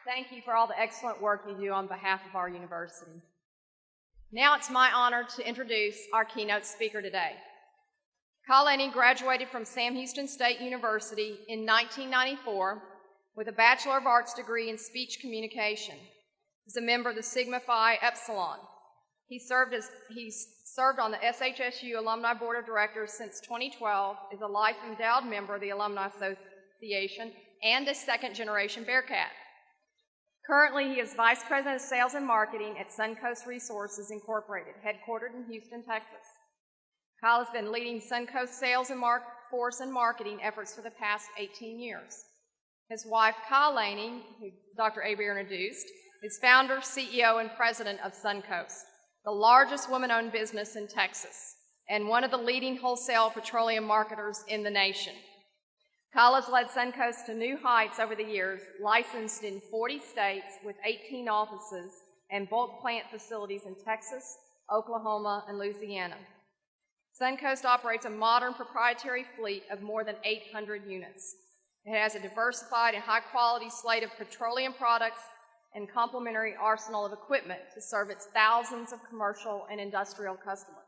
Thank you for all the excellent work you do on behalf of our university. Now it's my honor to introduce our keynote speaker today. Kyle Lehne graduated from Sam Houston State University in 1994 with a Bachelor of Arts degree in speech communication. He's a member of the Sigma Phi Epsilon. He served on the SHSU Alumni Board of Directors since 2012, is a life endowed member of the Alumni Association, and a second-generation Bearcat. Currently, he is Vice President of Sales and Marketing at Suncoast Resources Incorporated, headquartered in Houston, Texas. Kyle has been leading Suncoast sales and force and marketing efforts for the past 18 years. His wife, Kyle Lehne, who Dr. Aber introduced, is founder, CEO, and president of Suncoast, the largest woman-owned business in Texas, and one of the leading wholesale petroleum marketers in the nation. Kyle has led Suncoast to new heights over the years, licensed in 40 states with 18 offices and bulk plant facilities in Texas, Oklahoma, and Louisiana. Suncoast operates a modern proprietary fleet of more than 800 units. It has a diversified and high-quality slate of petroleum products and complementary arsenal of equipment to serve its thousands of commercial and industrial customers.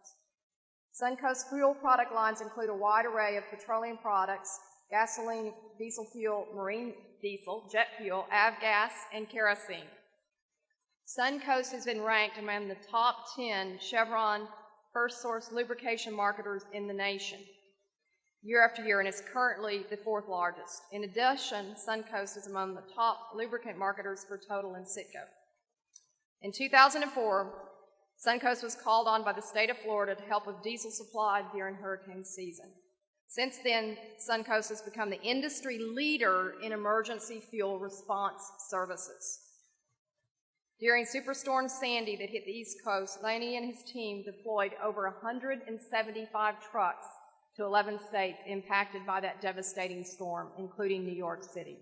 Suncoast fuel product lines include a wide array of petroleum products, gasoline, diesel fuel, marine diesel, jet fuel, avgas, and kerosene. Suncoast has been ranked among the top 10 Chevron first source lubrication marketers in the nation year after year, and is currently the fourth largest. In addition, Suncoast is among the top lubricant marketers for Total and Citgo. In 2004, Suncoast was called on by the state of Florida to help with diesel supply during hurricane season. Since then, Suncoast has become the industry leader in emergency fuel response services. During Superstorm Sandy that hit the East Coast, Lehne and his team deployed over 175 trucks to 11 states impacted by that devastating storm, including New York City.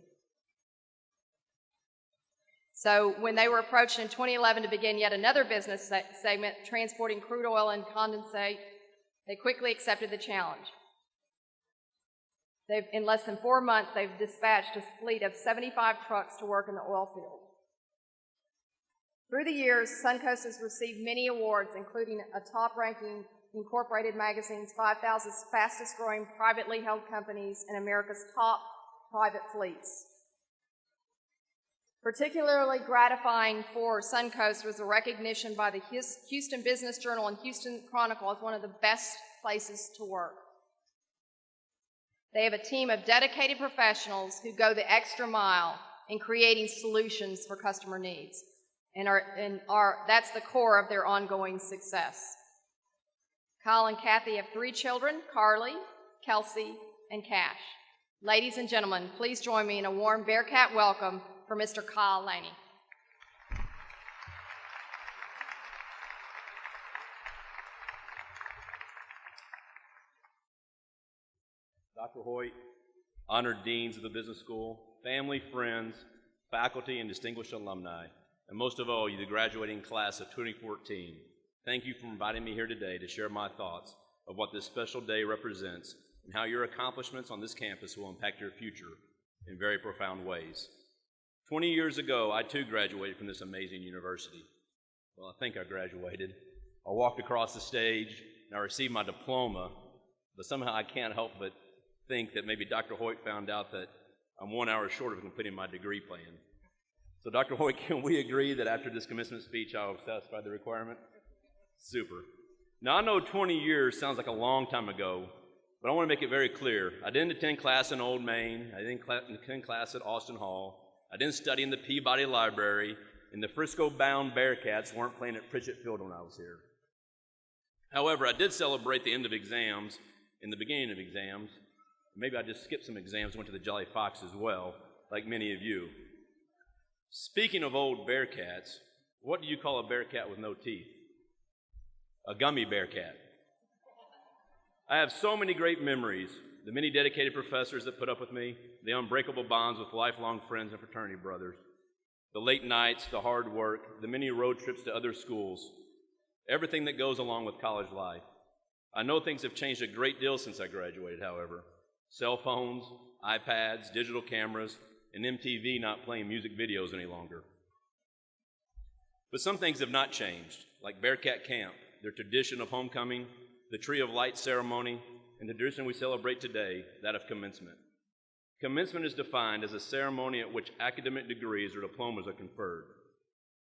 So when they were approached in 2011 to begin yet another business segment, transporting crude oil and condensate, they quickly accepted the challenge. In less than 4 months, they've dispatched a fleet of 75 trucks to work in the oil field. Through the years, Suncoast has received many awards, including a top-ranking Incorporated Magazine's 5,000 fastest-growing privately held companies and America's top private fleets. Particularly gratifying for Suncoast was the recognition by the Houston Business Journal and Houston Chronicle as one of the best places to work. They have a team of dedicated professionals who go the extra mile in creating solutions for customer needs, and that's the core of their ongoing success. Kyle and Kathy have 3 children, Carly, Kelsey, and Cash. Ladies and gentlemen, please join me in a warm Bearcat welcome for Mr. Kyle Lehne. Dr. Hoyt, honored deans of the business school, family, friends, faculty, and distinguished alumni, and most of all, you, the graduating class of 2014, thank you for inviting me here today to share my thoughts of what this special day represents and how your accomplishments on this campus will impact your future in very profound ways. 20 years ago, I too graduated from this amazing university. Well, I think I graduated. I walked across the stage and I received my diploma, but somehow I can't help but think that maybe Dr. Hoyt found out that I'm 1 hour short of completing my degree plan. So Dr. Hoyt, can we agree that after this commencement speech I will satisfy the requirement? Super. Now I know 20 years sounds like a long time ago, but I want to make it very clear. I didn't attend class in Old Main. I didn't attend class at Austin Hall. I didn't study in the Peabody Library, and the Frisco-bound Bearcats weren't playing at Pritchett Field when I was here. However, I did celebrate the end of exams and the beginning of exams. Maybe I just skipped some exams, went to the Jolly Fox as well, like many of you. Speaking of old Bearcats, what do you call a Bearcat with no teeth? A gummy Bearcat. I have so many great memories, the many dedicated professors that put up with me, the unbreakable bonds with lifelong friends and fraternity brothers, the late nights, the hard work, the many road trips to other schools, everything that goes along with college life. I know things have changed a great deal since I graduated, however. Cell phones, iPads, digital cameras, and MTV not playing music videos any longer. But some things have not changed, like Bearcat Camp, their tradition of homecoming, the Tree of Light ceremony, and the tradition we celebrate today, that of commencement. Commencement is defined as a ceremony at which academic degrees or diplomas are conferred.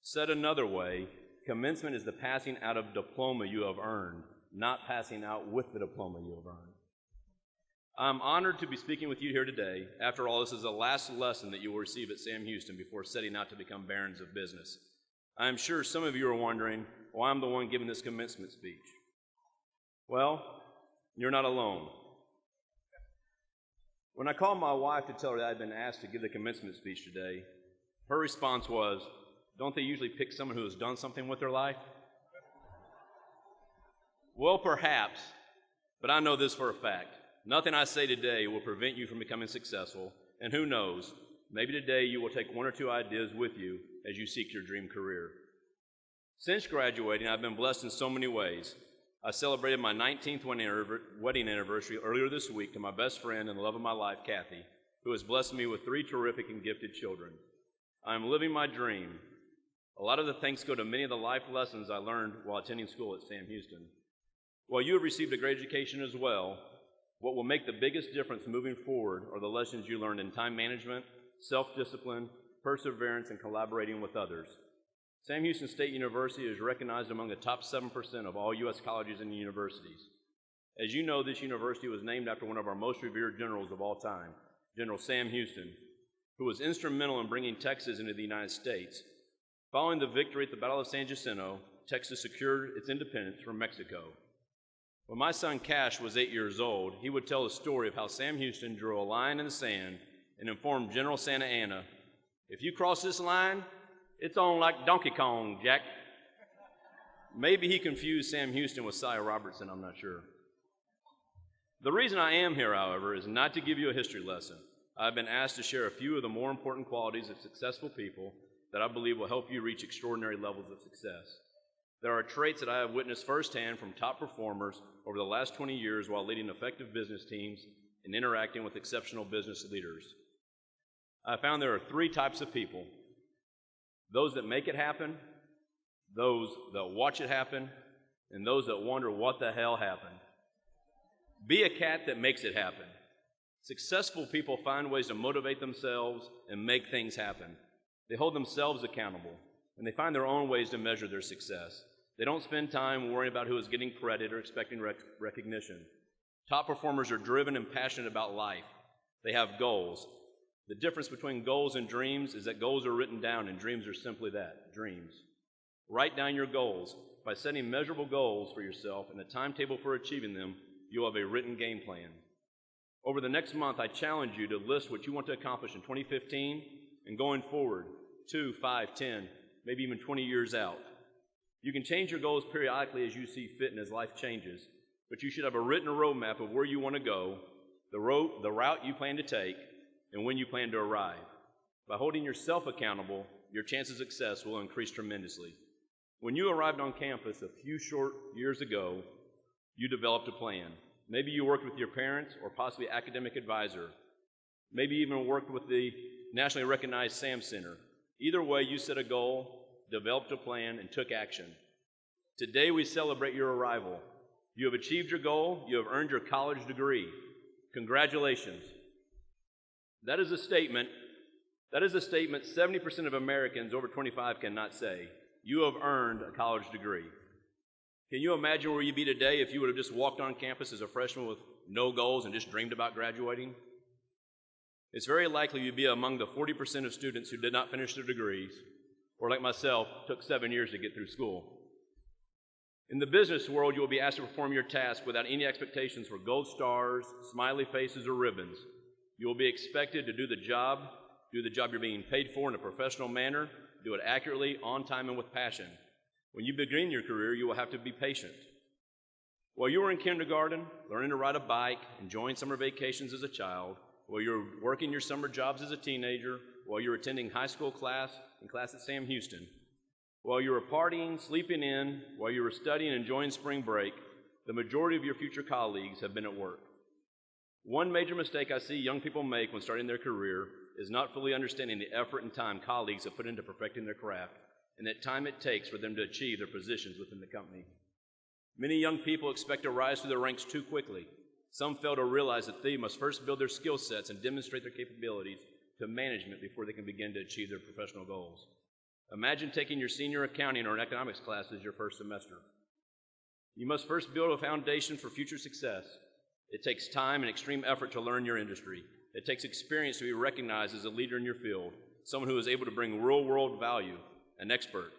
Said another way, commencement is the passing out of diploma you have earned, not passing out with the diploma you have earned. I'm honored to be speaking with you here today. After all, this is the last lesson that you will receive at Sam Houston before setting out to become barons of business. I'm sure some of you are wondering why I'm the one giving this commencement speech. Well, you're not alone. When I called my wife to tell her that I'd been asked to give the commencement speech today, her response was, "Don't they usually pick someone who has done something with their life?" Well, perhaps, but I know this for a fact. Nothing I say today will prevent you from becoming successful, and who knows, maybe today you will take one or two ideas with you as you seek your dream career. Since graduating, I've been blessed in so many ways. I celebrated my 19th wedding anniversary earlier this week to my best friend and the love of my life, Kathy, who has blessed me with 3 terrific and gifted children. I am living my dream. A lot of the thanks go to many of the life lessons I learned while attending school at Sam Houston. While you have received a great education as well, what will make the biggest difference moving forward are the lessons you learned in time management, self-discipline, perseverance, and collaborating with others. Sam Houston State University is recognized among the top 7% of all U.S. colleges and universities. As you know, this university was named after one of our most revered generals of all time, General Sam Houston, who was instrumental in bringing Texas into the United States. Following the victory at the Battle of San Jacinto, Texas secured its independence from Mexico. When my son Cash was 8 years old, he would tell the story of how Sam Houston drew a line in the sand and informed General Santa Anna, "If you cross this line, it's on like Donkey Kong, Jack." Maybe he confused Sam Houston with Cy Robertson, I'm not sure. The reason I am here, however, is not to give you a history lesson. I've been asked to share a few of the more important qualities of successful people that I believe will help you reach extraordinary levels of success. There are traits that I have witnessed firsthand from top performers over the last 20 years while leading effective business teams and interacting with exceptional business leaders. I found there are 3 types of people: those that make it happen, those that watch it happen, and those that wonder what the hell happened. Be a cat that makes it happen. Successful people find ways to motivate themselves and make things happen. They hold themselves accountable, and they find their own ways to measure their success. They don't spend time worrying about who is getting credit or expecting recognition. Top performers are driven and passionate about life. They have goals. The difference between goals and dreams is that goals are written down and dreams are simply that, dreams. Write down your goals. By setting measurable goals for yourself and a timetable for achieving them, you'll have a written game plan. Over the next month, I challenge you to list what you want to accomplish in 2015 and going forward, 2, 5, 10, maybe even 20 years out. You can change your goals periodically as you see fit and as life changes, but you should have a written roadmap of where you want to go, the route you plan to take, and when you plan to arrive. By holding yourself accountable, your chance of success will increase tremendously. When you arrived on campus a few short years ago, you developed a plan. Maybe you worked with your parents or possibly academic advisor. Maybe even worked with the nationally recognized Sam Center. Either way, you set a goal, developed a plan, and took action. Today we celebrate your arrival. You have achieved your goal. You have earned your college degree. Congratulations. That is a statement 70% of Americans over 25 cannot say. You have earned a college degree. Can you imagine where you'd be today if you would have just walked on campus as a freshman with no goals and just dreamed about graduating? It's very likely you'd be among the 40% of students who did not finish their degrees, or like myself, took 7 years to get through school. In the business world, you will be asked to perform your task without any expectations for gold stars, smiley faces, or ribbons. You will be expected to do the job you're being paid for in a professional manner, do it accurately, on time, and with passion. When you begin your career, you will have to be patient. While you were in kindergarten, learning to ride a bike, enjoying summer vacations as a child, while you were working your summer jobs as a teenager, while you were attending high school class at Sam Houston, while you were partying, sleeping in, while you were studying and enjoying spring break, the majority of your future colleagues have been at work. One major mistake I see young people make when starting their career is not fully understanding the effort and time colleagues have put into perfecting their craft and the time it takes for them to achieve their positions within the company. Many young people expect to rise through the ranks too quickly. Some fail to realize that they must first build their skill sets and demonstrate their capabilities to management before they can begin to achieve their professional goals. Imagine taking your senior accounting or economics class as your first semester. You must first build a foundation for future success. It takes time and extreme effort to learn your industry. It takes experience to be recognized as a leader in your field, someone who is able to bring real-world value, an expert.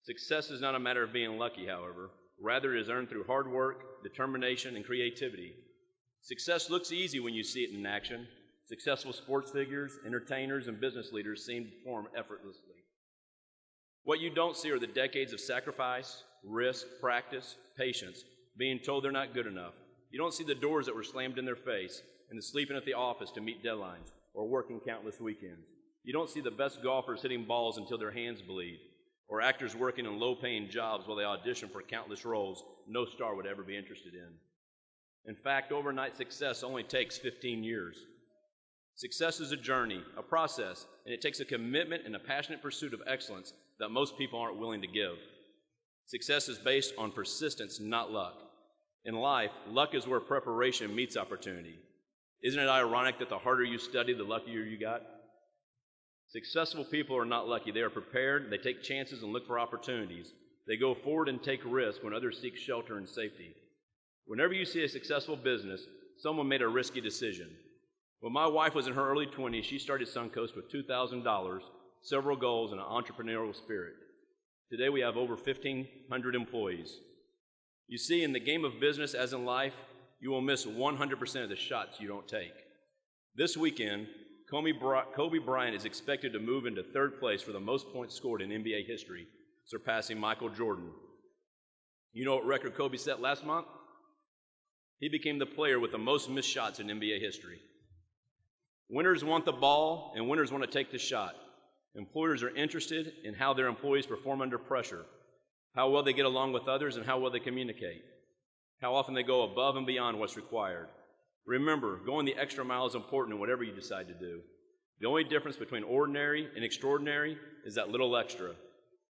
Success is not a matter of being lucky, however. Rather, it is earned through hard work, determination, and creativity. Success looks easy when you see it in action. Successful sports figures, entertainers, and business leaders seem to perform effortlessly. What you don't see are the decades of sacrifice, risk, practice, patience, being told they're not good enough. You don't see the doors that were slammed in their face and the sleeping at the office to meet deadlines or working countless weekends. You don't see the best golfers hitting balls until their hands bleed, or actors working in low-paying jobs while they audition for countless roles no star would ever be interested in. In fact, overnight success only takes 15 years. Success is a journey, a process, and it takes a commitment and a passionate pursuit of excellence that most people aren't willing to give. Success is based on persistence, not luck. In life, luck is where preparation meets opportunity. Isn't it ironic that the harder you study, the luckier you got? Successful people are not lucky. They are prepared, they take chances and look for opportunities. They go forward and take risks when others seek shelter and safety. Whenever you see a successful business, someone made a risky decision. When my wife was in her early 20s, she started Suncoast with $2,000, several goals, and an entrepreneurial spirit. Today we have over 1,500 employees. You see, in the game of business, as in life, you will miss 100% of the shots you don't take. This weekend, Kobe Bryant is expected to move into third place for the most points scored in NBA history, surpassing Michael Jordan. You know what record Kobe set last month? He became the player with the most missed shots in NBA history. Winners want the ball, and winners want to take the shot. Employers are interested in how their employees perform under pressure, how well they get along with others, and how well they communicate, how often they go above and beyond what's required. Remember, going the extra mile is important in whatever you decide to do. The only difference between ordinary and extraordinary is that little extra.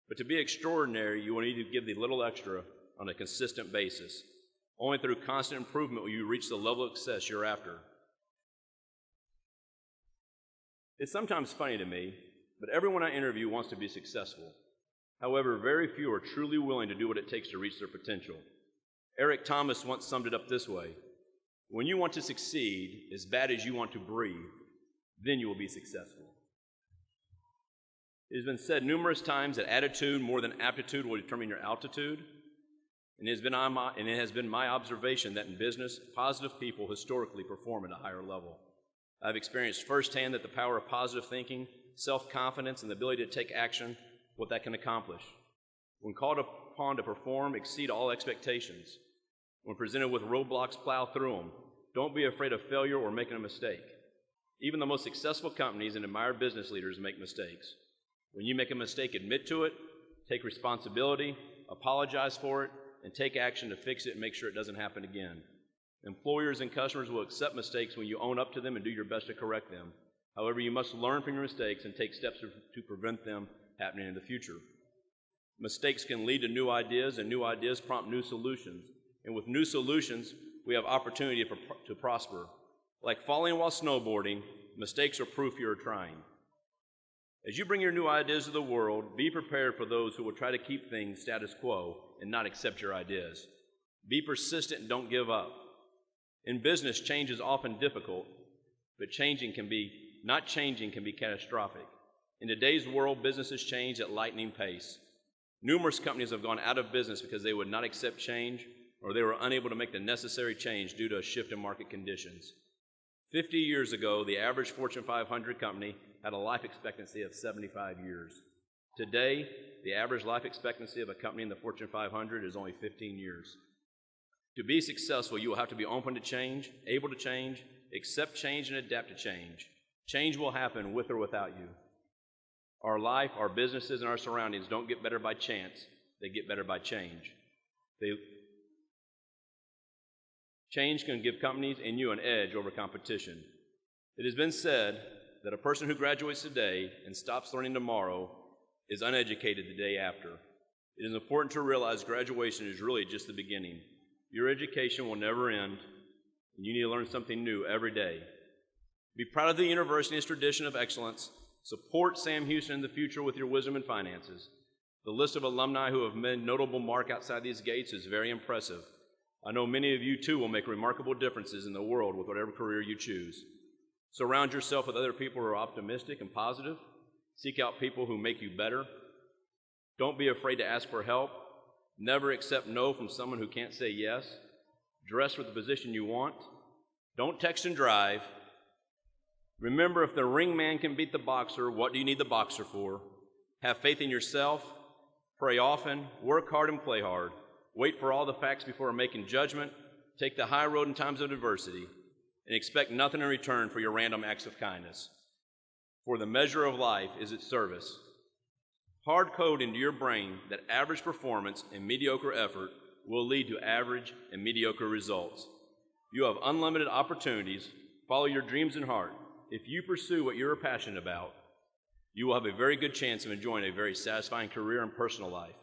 But to be extraordinary, you will need to give the little extra on a consistent basis. Only through constant improvement will you reach the level of success you're after. It's sometimes funny to me, but everyone I interview wants to be successful. However, very few are truly willing to do what it takes to reach their potential. Eric Thomas once summed it up this way: when you want to succeed as bad as you want to breathe, then you will be successful. It has been said numerous times that attitude more than aptitude will determine your altitude, and it has been my observation that in business, positive people historically perform at a higher level. I've experienced firsthand that the power of positive thinking, self-confidence, and the ability to take action, what that can accomplish. When called upon to perform, exceed all expectations. When presented with roadblocks, plow through them. Don't be afraid of failure or making a mistake. Even the most successful companies and admired business leaders make mistakes. When you make a mistake, admit to it, take responsibility, apologize for it, and take action to fix it and make sure it doesn't happen again. Employers and customers will accept mistakes when you own up to them and do your best to correct them. However, you must learn from your mistakes and take steps to prevent them happening in the future. Mistakes can lead to new ideas, and new ideas prompt new solutions. And with new solutions, we have opportunity to prosper. Like falling while snowboarding, mistakes are proof you are trying. As you bring your new ideas to the world, be prepared for those who will try to keep things status quo and not accept your ideas. Be persistent and don't give up. In business, change is often difficult, but not changing can be catastrophic. In today's world, businesses change at lightning pace. Numerous companies have gone out of business because they would not accept change, or they were unable to make the necessary change due to a shift in market conditions. 50 years ago, the average Fortune 500 company had a life expectancy of 75 years. Today, the average life expectancy of a company in the Fortune 500 is only 15 years. To be successful, you will have to be open to change, able to change, accept change, and adapt to change. Change will happen with or without you. Our life, our businesses, and our surroundings don't get better by chance. They get better by change. Change can give companies and you an edge over competition. It has been said that a person who graduates today and stops learning tomorrow is uneducated the day after. It is important to realize graduation is really just the beginning. Your education will never end, and you need to learn something new every day. Be proud of the university and its tradition of excellence. Support Sam Houston in the future with your wisdom and finances. The list of alumni who have made notable mark outside these gates is very impressive. I know many of you, too, will make remarkable differences in the world with whatever career you choose. Surround yourself with other people who are optimistic and positive. Seek out people who make you better. Don't be afraid to ask for help. Never accept no from someone who can't say yes. Dress for the position you want. Don't text and drive. Remember, if the ring man can beat the boxer, what do you need the boxer for? Have faith in yourself. Pray often. Work hard and play hard. Wait for all the facts before making judgment. Take the high road in times of adversity. And expect nothing in return for your random acts of kindness. For the measure of life is its service. Hard code into your brain that average performance and mediocre effort will lead to average and mediocre results. You have unlimited opportunities. Follow your dreams and heart. If you pursue what you're passionate about, you will have a very good chance of enjoying a very satisfying career and personal life.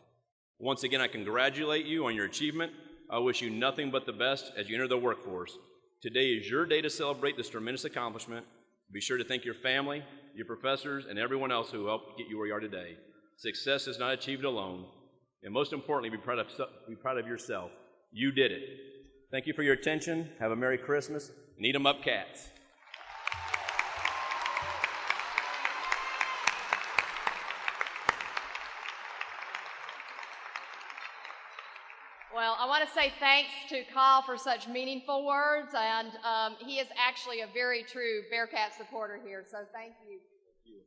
Once again, I congratulate you on your achievement. I wish you nothing but the best as you enter the workforce. Today is your day to celebrate this tremendous accomplishment. Be sure to thank your family, your professors, and everyone else who helped get you where you are today. Success is not achieved alone. And most importantly, be proud of yourself. You did it. Thank you for your attention. Have a Merry Christmas, and eat 'em up, cats. Well, I want to say thanks to Kyle for such meaningful words, and he is actually a very true Bearcat supporter here, so thank you. Thank you.